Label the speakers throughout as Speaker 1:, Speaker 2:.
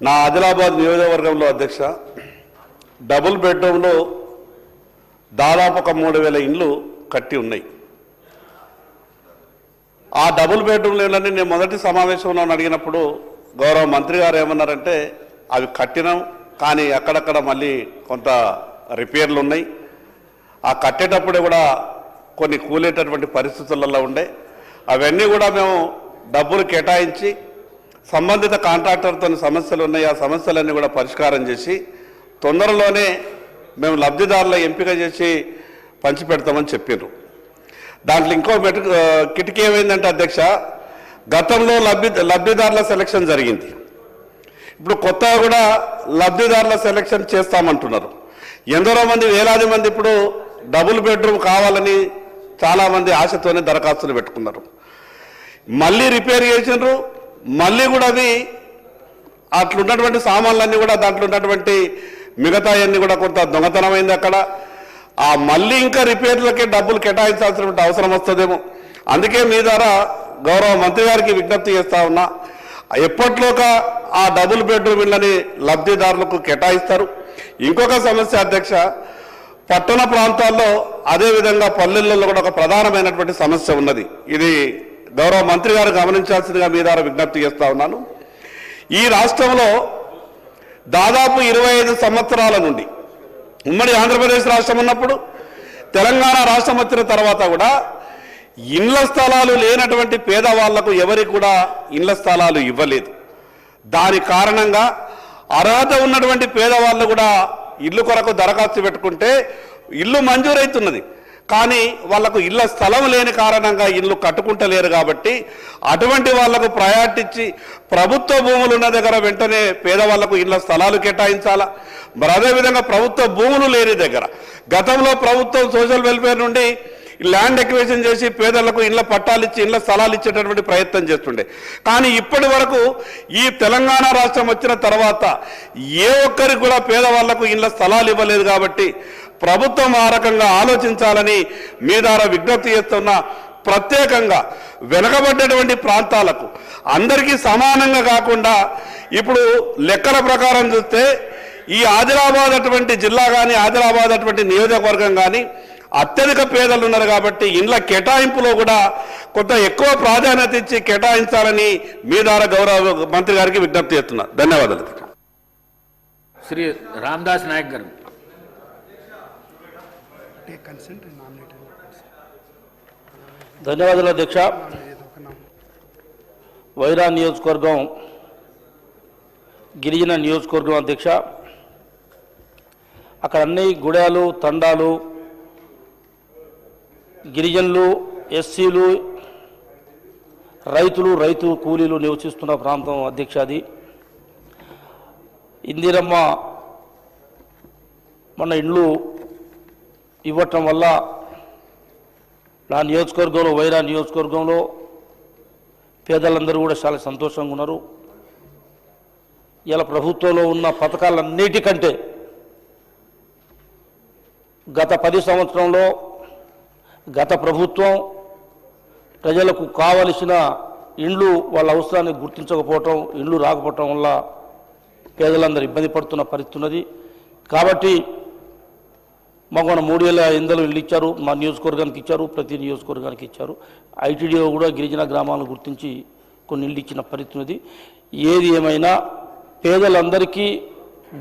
Speaker 1: నా ఆదిలాబాద్ నియోజకవర్గంలో అధ్యక్ష డబుల్ బెడ్రూమ్లో దాదాపు ఒక 3000 ఇండ్లు కట్టి ఉన్నాయి. ఆ డబుల్ బెడ్రూమ్లన్నీ నేను మొదటి సమావేశంలో అడిగినప్పుడు గౌరవ మంత్రి గారు ఏమన్నారంటే అవి కట్టినాం, కానీ అక్కడక్కడ మళ్ళీ కొంత రిపేర్లు ఉన్నాయి. ఆ కట్టేటప్పుడే కూడా కొన్ని కూలేటటువంటి పరిస్థితులలో ఉండే అవన్నీ కూడా మేము డబ్బులు కేటాయించి సంబంధిత కాంట్రాక్టర్తో సమస్యలు ఉన్నాయి, ఆ సమస్యలన్నీ కూడా పరిష్కారం చేసి తొందరలోనే మేము లబ్ధిదారుల ఎంపిక చేసి పంచిపెడతామని చెప్పారు. దాంట్లో ఇంకో కిటికీ ఏమైందంటే అధ్యక్ష, గతంలో లబ్ధిదారుల సెలక్షన్ జరిగింది. ఇప్పుడు కొత్తగా కూడా లబ్ధిదారుల సెలక్షన్ చేస్తామంటున్నారు. ఎందరో మంది, వేలాది మంది ఇప్పుడు డబుల్ బెడ్రూమ్ కావాలని చాలామంది ఆశతోనే దరఖాస్తులు పెట్టుకున్నారు. మళ్ళీ రిపేర్ చేసినారు, మళ్ళీ కూడా అవి అట్లున్నటువంటి సామాన్లన్నీ కూడా దాంట్లో ఉన్నటువంటి మిగతా అన్నీ కూడా కొంత దొంగతనమైంది అక్కడ. ఆ మళ్ళీ ఇంకా రిపేర్లకే డబ్బులు కేటాయించాల్సినటువంటి అవసరం వస్తుందేమో. అందుకే మీ ద్వారా గౌరవ మంత్రి గారికి విజ్ఞప్తి చేస్తా ఉన్నా, ఎప్పట్లోగా ఆ డబుల్ బెడ్రూమ్ ఇళ్ళని లబ్ధిదారులకు కేటాయిస్తారు. ఇంకొక సమస్య అధ్యక్ష, పట్టణ ప్రాంతాల్లో అదేవిధంగా పల్లెల్లో కూడా ఒక ప్రధానమైనటువంటి సమస్య ఉన్నది. ఇది గౌరవ మంత్రి గారు గమనించాల్సిందిగా మీ ద్వారా విజ్ఞప్తి చేస్తా ఉన్నాను. ఈ రాష్ట్రంలో దాదాపు 25 సంవత్సరాల నుండి ఉమ్మడి ఆంధ్రప్రదేశ్ రాష్ట్రం ఉన్నప్పుడు, తెలంగాణ రాష్ట్రం వచ్చిన తర్వాత కూడా ఇండ్ల స్థలాలు లేనటువంటి పేదవాళ్లకు ఎవరికి కూడా ఇండ్ల స్థలాలు ఇవ్వలేదు. దాని కారణంగా అర్హత ఉన్నటువంటి పేదవాళ్ళు కూడా ఇల్లు కొరకు దరఖాస్తు పెట్టుకుంటే ఇల్లు మంజూరైతున్నది, కానీ వాళ్లకు ఇళ్ల స్థలం లేని కారణంగా ఇల్లు కట్టుకుంటలేరు. కాబట్టి అటువంటి వాళ్లకు ప్రయారిటీ ఇచ్చి ప్రభుత్వ భూములు ఉన్న దగ్గర వెంటనే పేదవాళ్లకు ఇళ్ల స్థలాలు కేటాయించాలా. మరి అదేవిధంగా ప్రభుత్వ భూములు లేని దగ్గర గతంలో ప్రభుత్వం సోషల్ వెల్ఫేర్ నుండి ల్యాండ్ ఎక్విజిషన్ చేసి పేదలకు ఇళ్ల పట్టాలు ఇచ్చి ఇళ్ల స్థలాలు ఇచ్చేటటువంటి ప్రయత్నం చేస్తుండే. కానీ ఇప్పటి వరకు ఈ తెలంగాణ రాష్ట్రం వచ్చిన తర్వాత ఏ ఒక్కరికి కూడా పేదవాళ్లకు ఇళ్ల స్థలాలు ఇవ్వలేదు. కాబట్టి ప్రభుత్వం ఆ రకంగా ఆలోచించాలని మీ ద్వారా విజ్ఞప్తి చేస్తున్నా. ప్రత్యేకంగా వెనుకబడ్డటువంటి ప్రాంతాలకు అందరికీ సమానంగా కాకుండా ఇప్పుడు లెక్కల ప్రకారం చూస్తే ఈ ఆదిలాబాద్ అటువంటి జిల్లా కానీ ఆదిలాబాద్ అటువంటి నియోజకవర్గం కానీ అత్యధిక పేదలు ఉన్నారు. కాబట్టి ఇండ్ల కేటాయింపులో కూడా కొంత ఎక్కువ ప్రాధాన్యత ఇచ్చి కేటాయించాలని మీ ద్వారా గౌరవ మంత్రి గారికి విజ్ఞప్తి చేస్తున్నా. ధన్యవాదాలు.
Speaker 2: శ్రీ రామదాస్ నాయక్ గారు.
Speaker 3: ధన్యవాదాలు అధ్యక్ష. వైరా నియోజకవర్గం గిరిజన నియోజకవర్గం అధ్యక్ష. అక్కడ అన్ని గుడాలు, తండాలు, గిరిజనులు, ఎస్సీలు, రైతు కూలీలు నివసిస్తున్న ప్రాంతం అధ్యక్ష. అది ఇందిరమ్మ మన ఇండ్లు ఇవ్వటం వల్ల నా నియోజకవర్గంలో, వైరా నియోజకవర్గంలో పేదలందరూ కూడా చాలా సంతోషంగా ఉన్నారు. ఇలా ప్రభుత్వంలో ఉన్న పథకాలన్నిటికంటే గత 10 సంవత్సరంలో గత ప్రభుత్వం ప్రజలకు కావలసిన ఇండ్లు వాళ్ళ అవసరాన్ని గుర్తించకపోవటం, ఇండ్లు రాకపోవటం వల్ల పేదలందరూ ఇబ్బంది పడుతున్న పరిస్థితి ఉన్నది. కాబట్టి మాకు 3,800 ఇళ్ళు ఇచ్చారు, మా నియోజకవర్గానికి ఇచ్చారు, ప్రతి నియోజకవర్గానికి ఇచ్చారు. ఐటీడీఓ కూడా గిరిజన గ్రామాలను గుర్తించి కొన్ని ఇళ్ళు ఇచ్చిన పరిస్థితి ఉన్నది. ఏది ఏమైనా పేదలందరికీ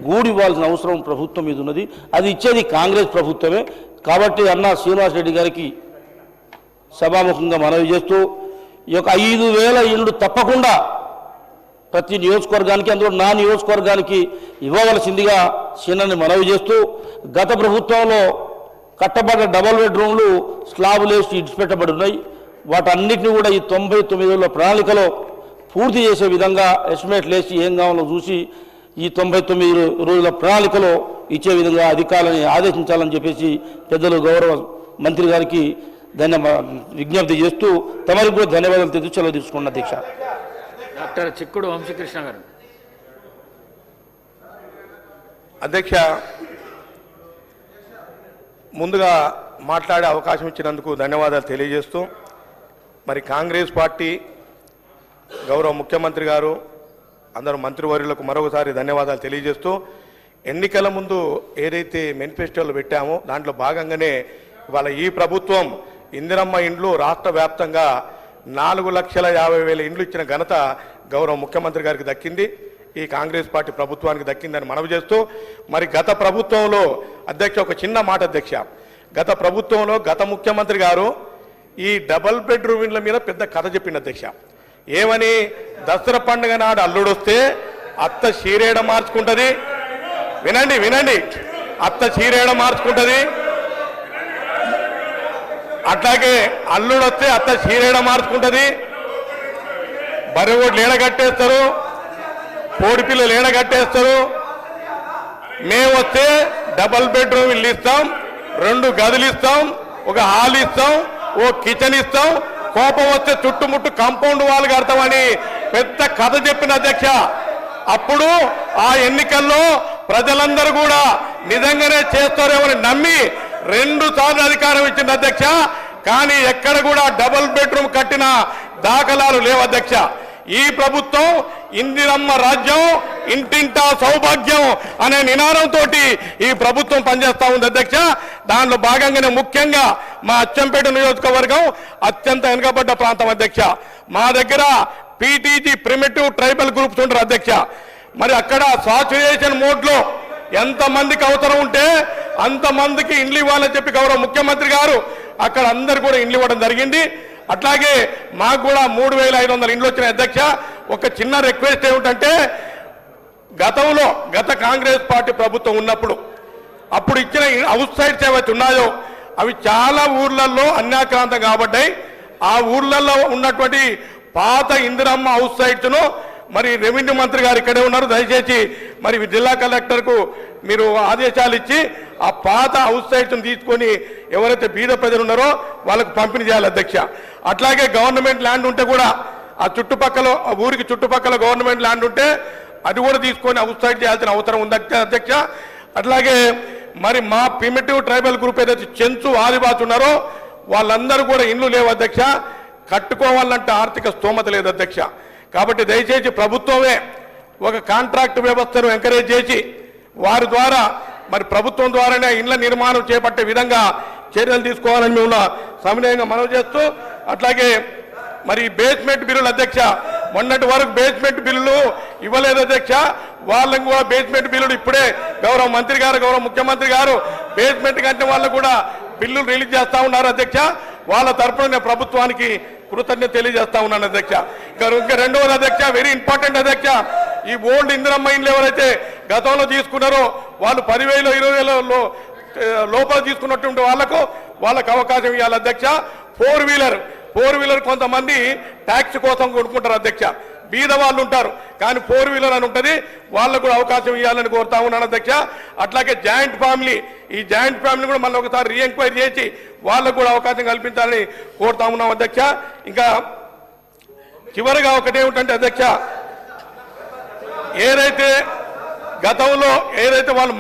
Speaker 3: గూడు ఇవ్వాల్సిన అవసరం ప్రభుత్వం మీద ఉన్నది. అది ఇచ్చేది కాంగ్రెస్ ప్రభుత్వమే. కాబట్టి అన్న శ్రీనివాసరెడ్డి గారికి సభాముఖంగా మనవి చేస్తూ ఈ యొక్క 5,000 ఇండ్లు తప్పకుండా ప్రతి నియోజకవర్గానికి, అందులో నా నియోజకవర్గానికి ఇవ్వవలసిందిగా చిన్నని మనవి చేస్తూ, గత ప్రభుత్వంలో కట్టబడ్డ డబుల్ బెడ్రూమ్లు స్లాబులు వేసి ఇడిచిపెట్టబడి ఉన్నాయి. వాటన్నిటిని కూడా ఈ 99 రోజుల ప్రణాళికలో పూర్తి చేసే విధంగా ఎస్టిమేట్లు వేసి ఏం కావాలో చూసి ఈ 99 రోజుల ప్రణాళికలో ఇచ్చే విధంగా అధికారులని ఆదేశించాలని చెప్పేసి పెద్దలు గౌరవ మంత్రి గారికి విజ్ఞప్తి చేస్తూ తమరికి కూడా ధన్యవాదాలు తెలుసు సెలవు తీసుకున్న అధ్యక్ష.
Speaker 2: డాక్టర్ చిక్కుడు వంశీకృష్ణ గారు.
Speaker 4: అధ్యక్ష, ముందుగా మాట్లాడే అవకాశం ఇచ్చినందుకు ధన్యవాదాలు తెలియజేస్తూ, మరి కాంగ్రెస్ పార్టీ గౌరవ ముఖ్యమంత్రి గారు అందరూ మంత్రివర్యులకు మరొకసారి ధన్యవాదాలు తెలియజేస్తూ ఎన్నికల ముందు ఏదైతే మేనిఫెస్టోలో పెట్టామో దాంట్లో భాగంగానే ఇవాళ ఈ ప్రభుత్వం ఇందిరమ్మ ఇండ్లు రాష్ట్ర వ్యాప్తంగా 4,50,000 ఇండ్లు ఇచ్చిన ఘనత గౌరవ ముఖ్యమంత్రి గారికి దక్కింది, ఈ కాంగ్రెస్ పార్టీ ప్రభుత్వానికి దక్కిందని మనవి చేస్తూ మరి గత ప్రభుత్వంలో అధ్యక్ష ఒక చిన్న మాట అధ్యక్ష, గత ప్రభుత్వంలో గత ముఖ్యమంత్రి గారు ఈ డబల్ బెడ్రూమ్ ఇండ్ల మీద పెద్ద కథ చెప్పింది అధ్యక్ష. ఏమని, దసరా పండుగ నాడు అల్లుడొస్తే అత్త చీరేడ మార్చుకుంటుంది, వినండి వినండి, అత్త చీరేడ మార్చుకుంటుంది, అట్లాగే అల్లుడొస్తే అత్త చీరేడ మార్చుకుంటుంది, బర్రెగొడ్లు ఏడగట్టేస్తారు, కోడి పిల్లలు ఏడగట్టేస్తారు, మేము వస్తే డబల్ బెడ్రూమ్ ఇల్లు ఇస్తాం, 2 గదులు ఇస్తాం, ఒక హాల్ ఇస్తాం, ఓ కిచెన్ ఇస్తాం, కోపం వస్తే చుట్టుముట్టు కాంపౌండ్ వాళ్ళు కడతామని పెద్ద కథ చెప్పిన అధ్యక్ష. అప్పుడు ఆ ఎన్నికల్లో ప్రజలందరూ కూడా నిజంగానే చేస్తారేమని నమ్మి 2 సార్లు అధికారం ఇచ్చింది అధ్యక్ష. కానీ ఎక్కడ కూడా డబుల్ బెడ్రూమ్ కట్టిన దాఖలాలు లేవు అధ్యక్ష. ఈ ప్రభుత్వం ఇందిరమ్మ రాజ్యం ఇంటింటా సౌభాగ్యం అనే నినాదంతో ఈ ప్రభుత్వం పనిచేస్తా ఉంది అధ్యక్ష. దానిలో భాగంగానే ముఖ్యంగా మా అచ్చంపేట నియోజకవర్గం అత్యంత వెనుకబడ్డ ప్రాంతం అధ్యక్ష. మా దగ్గర పీటీజీ ప్రిమిటివ్ ట్రైబల్ గ్రూప్స్ ఉంటారు అధ్యక్ష. మరి అక్కడ సాచురేషన్ మోడ్లో ఎంతమందికి అవసరం ఉంటే అంతమందికి ఇండ్లు ఇవ్వాలని చెప్పి గౌరవ ముఖ్యమంత్రి గారు అక్కడ అందరు కూడా ఇండ్లు ఇవ్వడం జరిగింది. అట్లాగే మాకు కూడా 3,500 ఇండ్లు వచ్చిన అధ్యక్ష. ఒక చిన్న రిక్వెస్ట్ ఏమిటంటే, గతంలో గత కాంగ్రెస్ పార్టీ ప్రభుత్వం ఉన్నప్పుడు అప్పుడు ఇచ్చిన హౌస్ సైట్స్ ఏవైతే ఉన్నాయో అవి చాలా ఊర్లలో అన్యాక్రాంతం కాబట్టి ఆ ఊర్లలో ఉన్నటువంటి పాత ఇందిరమ్మ హౌస్ సైట్స్ను మరి రెవెన్యూ మంత్రి గారు ఇక్కడే ఉన్నారు, దయచేసి మరి జిల్లా కలెక్టర్కు మీరు ఆదేశాలు ఇచ్చి ఆ పాత హౌస్ సైట్స్ను తీసుకొని ఎవరైతే బీద ప్రజలు ఉన్నారో వాళ్ళకు పంపిణీ చేయాలి అధ్యక్ష. అట్లాగే గవర్నమెంట్ ల్యాండ్ ఉంటే కూడా ఆ చుట్టుపక్కల ఊరికి చుట్టుపక్కల గవర్నమెంట్ ల్యాండ్ ఉంటే అది కూడా తీసుకొని హౌస్ సైట్ చేయాల్సిన అవసరం ఉంది అధ్యక్ష. అట్లాగే మరి మా ప్రిమిటివ్ ట్రైబల్ గ్రూప్ ఏదైతే చెంచు ఆదివాసి ఉన్నారో వాళ్ళందరూ కూడా ఇండ్లు లేవు అధ్యక్ష. కట్టుకోవాలంటే ఆర్థిక స్తోమత లేదు అధ్యక్ష. కాబట్టి దయచేసి ప్రభుత్వమే ఒక కాంట్రాక్ట్ వ్యవస్థను ఎంకరేజ్ చేసి వారి ద్వారా మరి ప్రభుత్వం ద్వారానే ఇండ్ల నిర్మాణం చేపట్టే విధంగా చర్యలు తీసుకోవాలని మేము సవినయంగా మనవి చేస్తూ, అట్లాగే మరి బేస్మెంట్ బిల్లులు అధ్యక్ష, మొన్నటి వరకు బేస్మెంట్ బిల్లులు ఇవ్వలేదు అధ్యక్ష. వాళ్ళకు కూడా బేస్మెంట్ బిల్లులు ఇప్పుడే గౌరవ మంత్రి గారు గౌరవ ముఖ్యమంత్రి గారు బేస్మెంట్ కంటే వాళ్ళకు కూడా బిల్లులు రిలీజ్ చేస్తా ఉన్నారు అధ్యక్ష. వాళ్ళ తరఫున నేను ప్రభుత్వానికి కృతజ్ఞత తెలియజేస్తా ఉన్నాను అధ్యక్ష. ఇంకా రెండవది అధ్యక్ష, వెరీ ఇంపార్టెంట్ అధ్యక్ష, ఈ ఓల్డ్ ఇందిరమ్మ ఇండ్లు ఎవరైతే గతంలో తీసుకున్నారో వాళ్ళు 10,000 20,000 లోపల తీసుకున్నటువంటి వాళ్ళకు అవకాశం ఇవ్వాలి అధ్యక్ష. 4 వీలర్ కొంతమంది ట్యాక్స్ కోసం కొనుక్కుంటారు అధ్యక్ష, బీద వాళ్ళు ఉంటారు, కానీ 4 వీలర్ అని ఉంటుంది, వాళ్ళకు కూడా అవకాశం ఇవ్వాలని కోరుతా ఉన్నాను అధ్యక్ష. అట్లాగే జాయింట్ ఫ్యామిలీ, ఈ జాయింట్ ఫ్యామిలీ కూడా మళ్ళీ ఒకసారి రీఎంక్వైరీ చేసి వాళ్ళకు కూడా అవకాశం కల్పించాలని కోరుతా ఉన్నాం అధ్యక్ష. ఇంకా చివరిగా ఒకటేమిటంటే అధ్యక్ష, ఏదైతే గతంలో ఏదైతే వాళ్ళు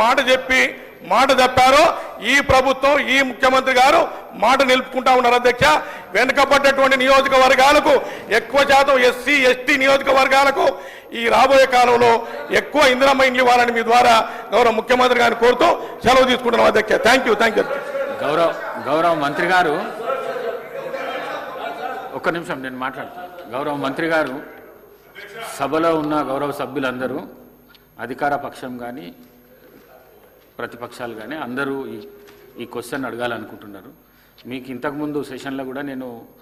Speaker 4: మాట తప్పారో ఈ ప్రభుత్వం ఈ ముఖ్యమంత్రి గారు మాట నిలుపుకుంటా ఉన్నారు అధ్యక్ష. వెనుకబడ్డటువంటి నియోజకవర్గాలకు ఎక్కువ శాతం ఎస్సీ ఎస్టీ నియోజకవర్గాలకు ఈ రాబోయే కాలంలో ఎక్కువ ఇందిరమ్మ ఇండ్లు ఇవ్వాలని మీ ద్వారా గౌరవ ముఖ్యమంత్రి గారిని కోరుతూ సెలవు తీసుకుంటున్నాం అధ్యక్ష. Thank you.
Speaker 2: గౌరవ మంత్రి గారు ఒక్క నిమిషం నేను మాట్లాడతాను. గౌరవ మంత్రి గారు, సభలో ఉన్న గౌరవ సభ్యులందరూ అధికార పక్షం కానీ ప్రతిపక్షాలు కానీ అందరూ ఈ క్వశ్చన్ అడగాలనుకుంటున్నారు. మీకు ఇంతకుముందు సెషన్లో కూడా నేను